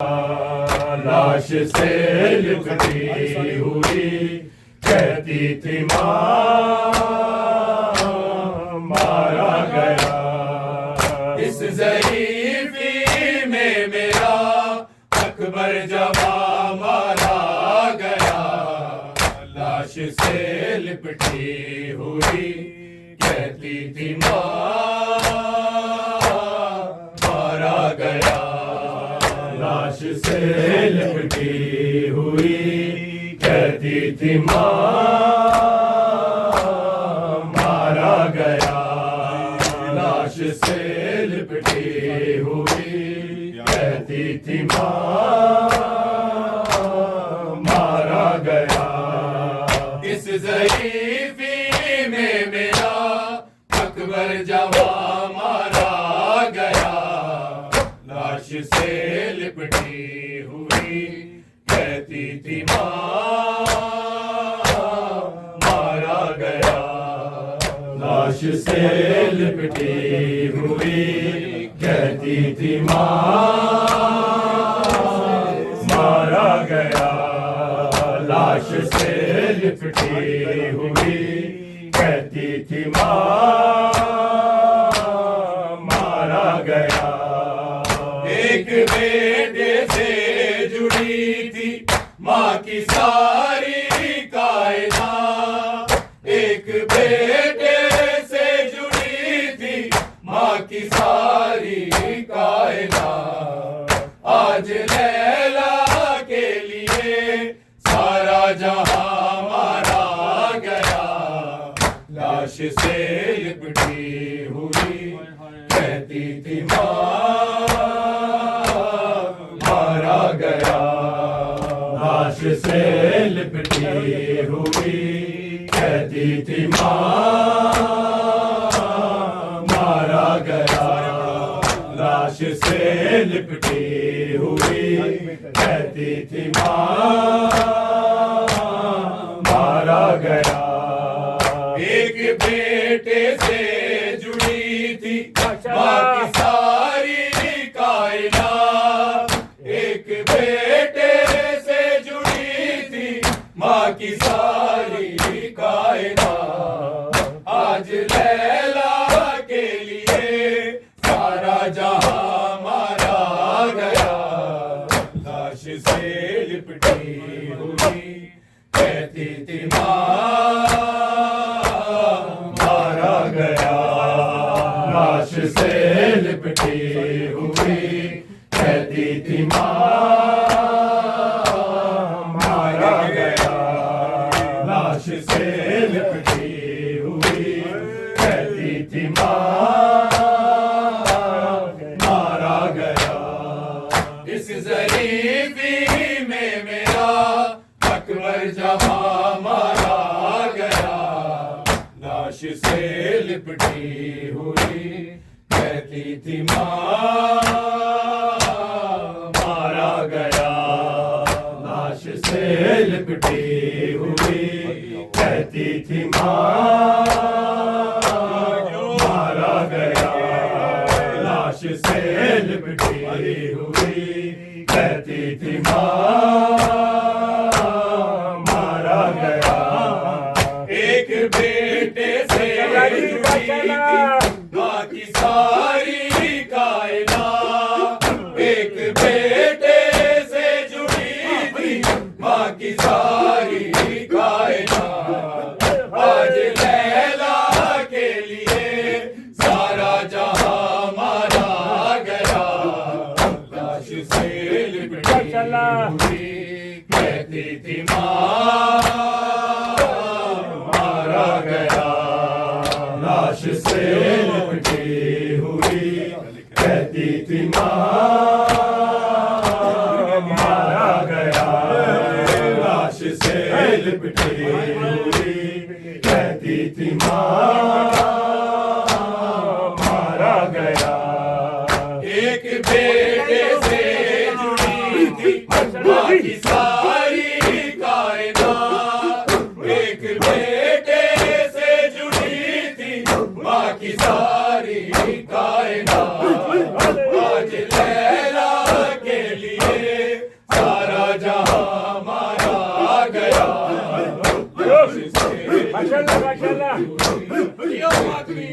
लाश से लिपटी हुई कहती थी माँ मारा गया। इस ज़रीफ़ी में मेरा अकबर जवां मारा गया। लाश से लिपटी हुई कहती थी माँ मारा गया। लाश से लिपटी हुई कहती थी माँ मारा गया। लाश से लिपटी हुई कहती थी माँ मारा गया। इस ज़रीफ़ी में मेरा अकबर जवां मारा गया। लाश से लिपटी हुई कहती थी माँ मारा गया। लाश से लिपटी हुई कहती थी माँ मारा गया। लाश से लिपटी हुई कहती थी माँ मारा गया। एक बेटे से जुड़ी थी माँ की सारी कायनात। एक बेटे से जुड़ी थी माँ की सारी कायनात। आज लैला के लिए सारा जहां मारा गया। लाश से लिपटी हुई कहती थी माँ मारा गया। लाश से लिपटी हुई कहती थी माँ मारा गया। लाश से लिपटी हुई कहती थी माँ मारा गया। एक बेटे से जुड़ी थी माँ की सारी कायनात। एक बेटे से जुड़ी थी माँ की सारी कायनात। आज लैला के लिए सारा जहां मारा गया। लाश से लिपटी हुई कहती थी माँ मारा गया। लाश से लिपटी हुई कहती थी माँ मारा गया। लाश से लिपटी हुई कहती थी माँ मारा गया। इस ज़रीफ़ी में मेरा अकबर जवां मारा गया। लाश से लिपटी हुई कहती थी माँ मारा गया। लाश से लिपटी हुई कहती थी माँ मारा गया। लाश से लिपटी हुई कहती थी माँ मारा गया। एक बेटे से जुड़ी थी माँ की सारी कायनात। एक बेटे से जुड़ी थी माँ की सारी कायनात। आज लैला के लिए सारा जहां मारा गया। लाश से लिपटी हुई कहती थी माँ मारा गया। लाश से लिपटी हुई कहती थी माँ मारा गया। लाश से लिपटी हुई कहती थी माँ मारा गया। एक बेटे से जुड़ी थी माँ की सारी कायनात। एक बेटे से जुड़ी थी माँ की सारी कायनात। आज लैला के लिए माशाल्लाह माशाल्लाह यो मातमी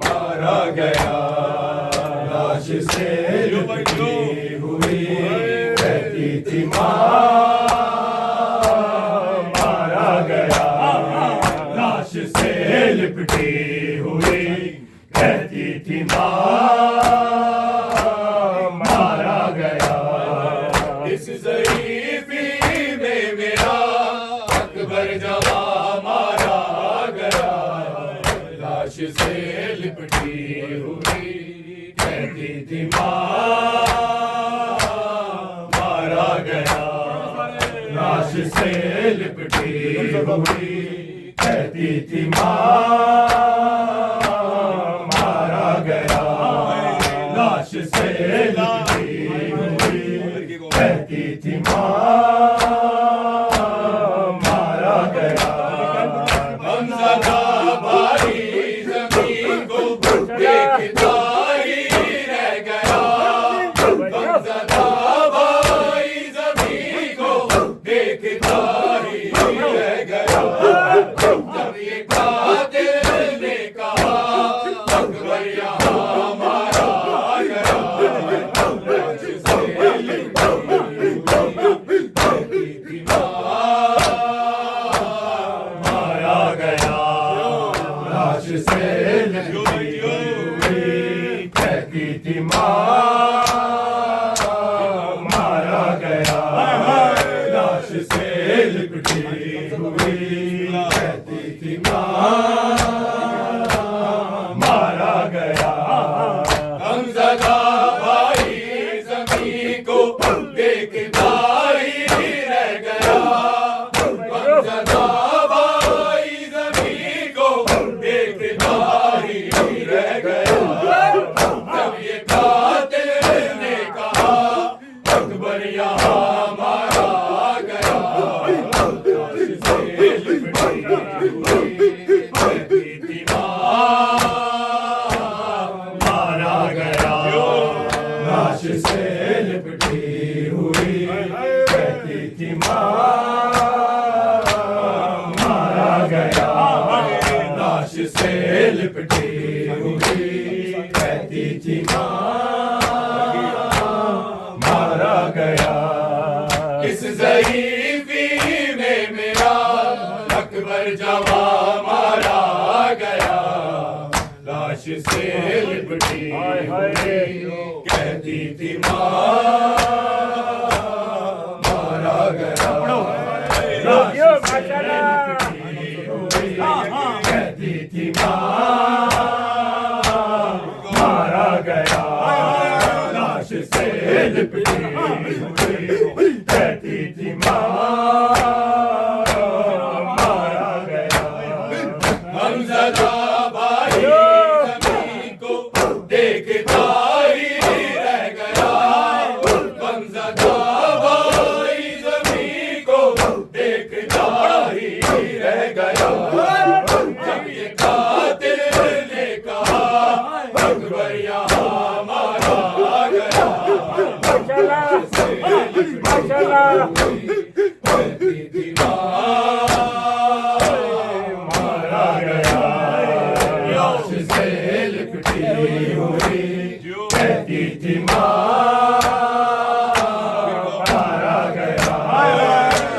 मारा गया लाश से लिपटी हुई कहती थी माँ मारा गया लाश से लिपटी हुई कहती थी माँ मारा गया इस ज़ईफ़ी में मेरा अकबर जवां मारा गया लाश से लिपटी हुई कहती थी माँ मारा गया लाश से लिपटी हुई कहती थी माँ मारा गया लाश से लिपटी हुई कहती थी माँ मारा गया हमज़दा भाई ज़मीन को देखता ही रह गया हमज़दा भाई ज़मीन को देखता ही रह गया जब ये कातिल ने कहा अकबर यहाँ मारा गया लाश से लिपटी हुई कहती थी माँ मारा गया लाश से लिपटी हुई कहती थी माँ मारा गया लाश से लिपटी हुई कहती थी माँ मारा गया हमज़दा भाई ज़मीन को देखता ही रह गया हमज़दा भाई ज़मीन को देखता ही रह गया जब ये कातिल ने कहा अकबर यहाँ मारा गया लाश से लिपटी हुई कहती थी माँ मारा गया लाश से लिपटी हुई कहती थी माँ मारा गया लाश से लिपटी हुई कहती थी माँ मारा गया इस ज़ईफ़ी में मेरा अकबर जवां मारा गया लाश से लिपटी हुई कहती थी माँ मारा गया लाश से लिपटी हुई कहती थी माँ मारा गया लाश से लिपटी हुई कहती थी माँ मारा गया हमज़दा भाई ज़मीन को देखता ही रह गया हमज़दा भाई ज़मीन को देखता ही रह गया जब ये कातिल ने कहा अकबर यहाँ मारा गया लाश से लिपटी हुई कहती थी माँ मारा गया लाश से लिपटी हुई कहती थी माँ मारा गया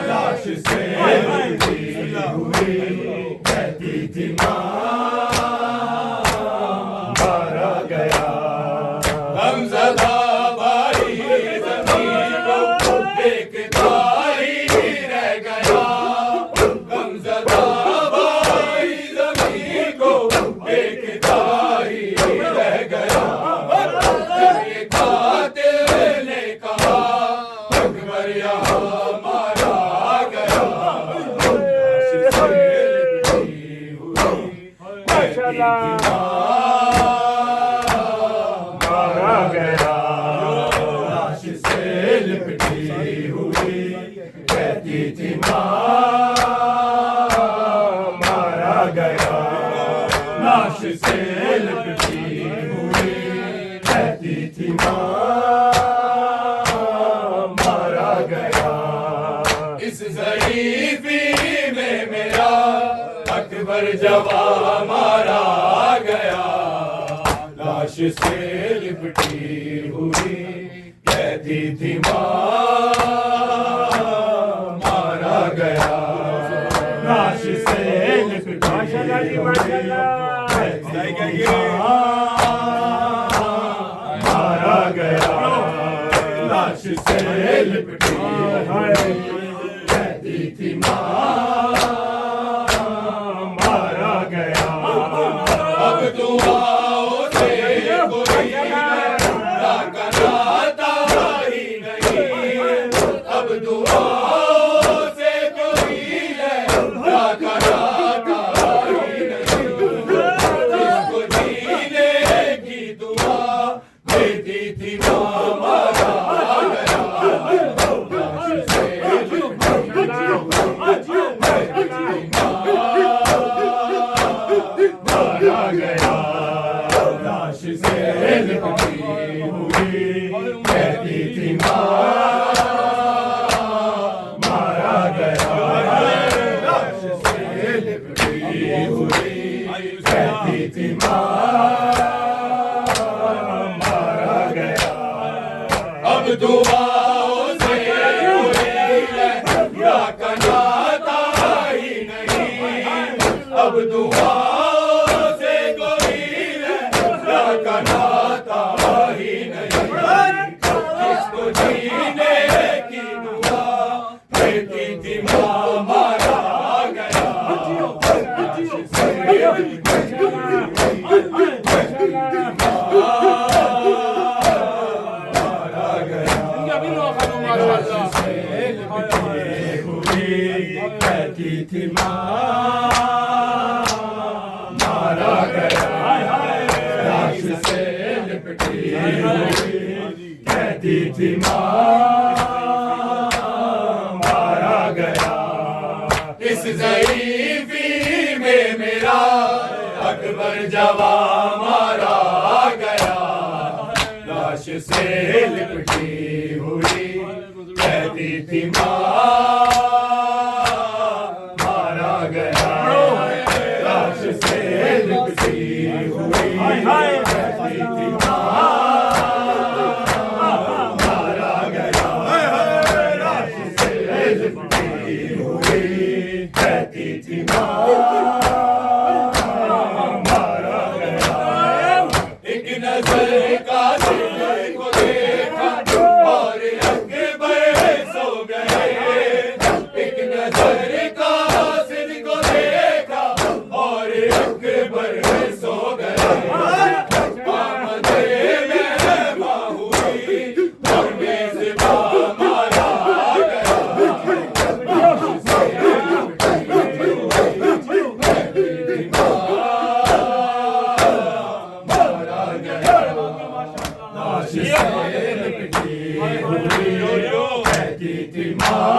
लाश से लिपटी हुई कहती थी माँ मारा गया हमज़दा भाई ज़मीन को देखता ही रह गया हमज़दा भाई ज़मीन को देखता ही रह गया जब ये कातिल ने कहा अकबर यहाँ मारा गया लाश से लिपटी हुई कहती थी माँ मारा गया लाश से लिपटी हुई कहती थी माँ मारा गया लाश से लिपटी हुई कहती थी माँ मारा गया इस ज़ईफ़ी जवा मारा गया, लाश से लिपटी हुई कहती थी माँ मारा गया, लाश से लिपटी हुई मारा गया, लाश से लिपटी कहती थी माँ मारा गया। अब दुआओं से कोई कराता ही नहीं, अब दुआओं से कोई कराता ही नहीं, इसको जीने की दुआ देती थी माँ मारा गया, लाश से लिपटी मारा गया, लाश से लिपटी हुई कहती थी माँ मारा गया, लाश से लिपटी हुई कहती थी माँ मारा गया। अब दुआओं से कोई कनाता ही नहीं, अब दुआओं से कोई कनाता ही नहीं, जिसको जीने की दुआ देती थी माँ मारा गया, कहती थी माँ मारा गया, लाश से लिपटी हुई कहती थी माँ मारा गया। इस ज़ईफ़ी में मेरा अकबर जवा मारा गया, लाश से लिपटी हुई कहती थी माँ मारा गया, लाश से लिपटी हुई कहती थी माँ मारा गया, लाश से लिपटी हुई कहती थी माँ मारा गया। एक नजर का दिल को देखा और अकबर सो गए, एक नजर का सिर को देखा और अकबर सो गए, आमदे मेहमां हुई और मेज़बान मारा गया, लाश से लिपटी हुई कहती थी माँ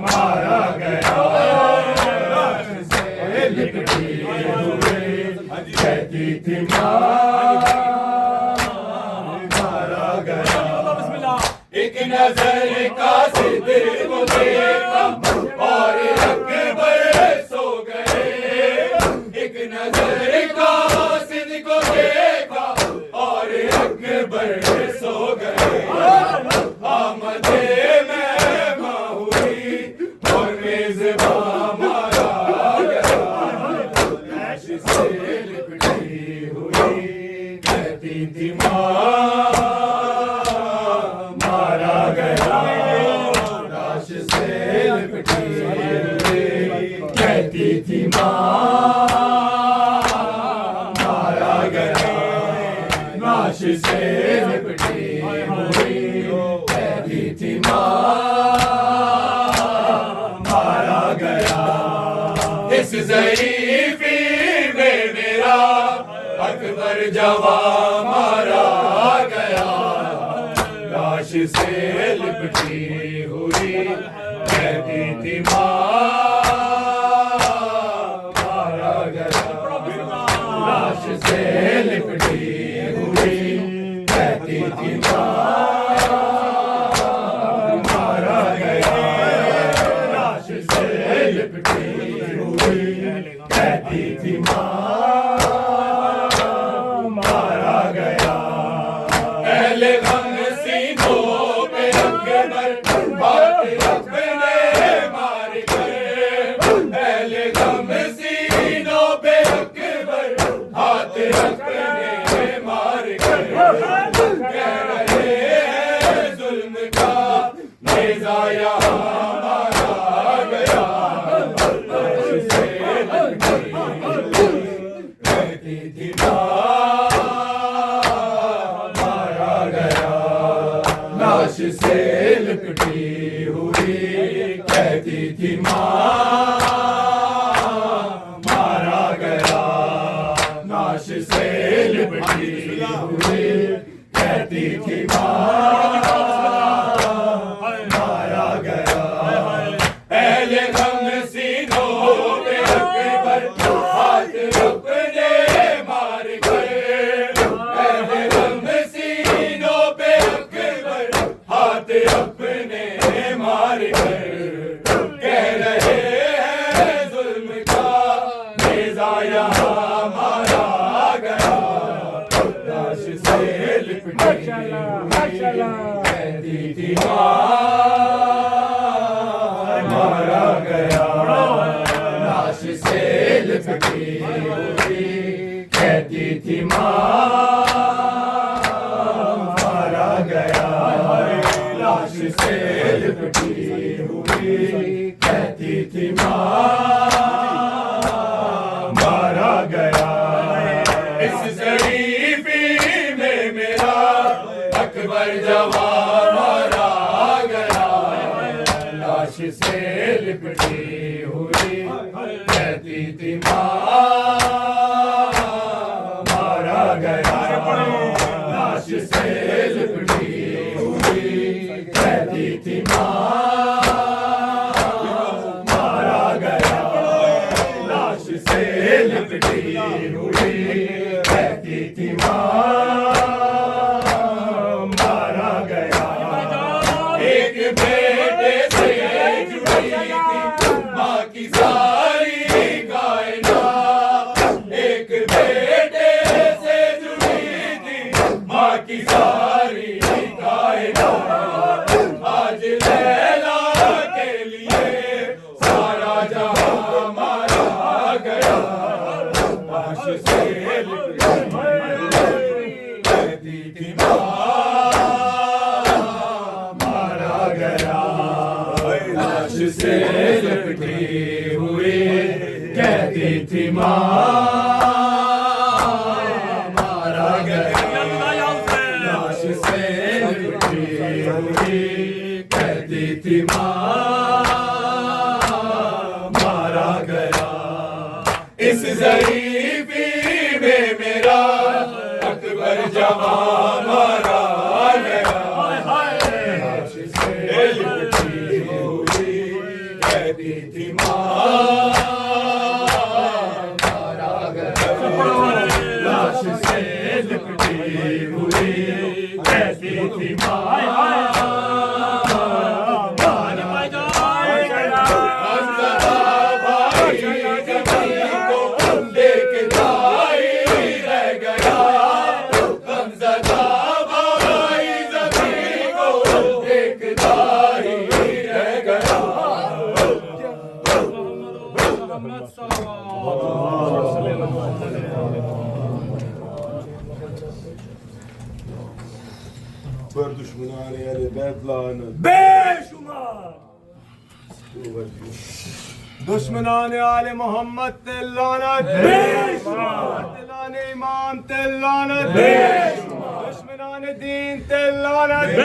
मारा गया, लाश से लिपटी हुई कहती थी माँ मारा गया। एक नजर का सिद्दीक़ को देखा और अकबर सो गए, एक नजर का सिद्दीक़ को देखा और अकबर सो गए, आमदे मेहमां हुई और मेज़बान मारा गया, लाश से लिपटी हुई कहती थी माँ मारा गया, लाश से लिपटी हुई कहती थी माँ मारा गया, लाश से लिपटी हुई कहती थी माँ मारा गया। इस ज़ईफ़ी में मेरा अकबर जवा मारा गया, लाश से लिपटी हुई कहती थी माँ मारा गया, लाश से लिपटी हुई कहती थी माँ मारा गया, लाश से लिपटी हुई कह रहे हैं जुल्म का नेज़ा यहाँ मारा गया। कहती थी मारा गया, लाश से लिपटी हुई। कहती थी मारा गया, लाश से लिपटी हुई। कहती थी मारा गया। पहले गम सीनों पे अकबर हाथ अपने मार गए। पहले गम सीनों पे अकबर हाथ अपने मार गए। कह रहे हैं जुल्म का नेज़ा यहाँ मारा गया, लाश से लिपटी हुई। कहती थी मारा गया, लाश से लिपटी हुई। कहती थी मारा गया, लाश से लिपटी हुई। कहती थी मारा गया। इस शरीफी में मेरा अकबर जवान मारा गया, लाश से लिपटी हुई। कहती थी मारा गया, लाश से लिपटी हुई। कहती थी मारा गया, लाश से लिपटी हुई। कहती थी मारा गया। एक बेटे से जुड़ी थी माँ की सारी कायनात। एक बेटे से जुड़ी थी माँ की सारी कायनात। आज लैला के लिए सारा जहां मारा गया, लाश से कहती थी मारा गया, लाश से लिपटी हुई। कहती थी मारा गया, लाश से लिपटी हुई। कहती थी मारा गया। इस ज़रीफ़ी में मेरा अकबर जवान मारा गया, लाश से लिपटी हुई। कहती थी मारा गया, लाश से लिपटी हुई। कहती थी पर दुश्मनाने अहले बैत लानत बेशुमार दुश्मनाने आले मोहम्मद ते लानत बेशुमार दिलाने ईमान ते लानत बेशुमार दुश्मनाने दीन ते लानत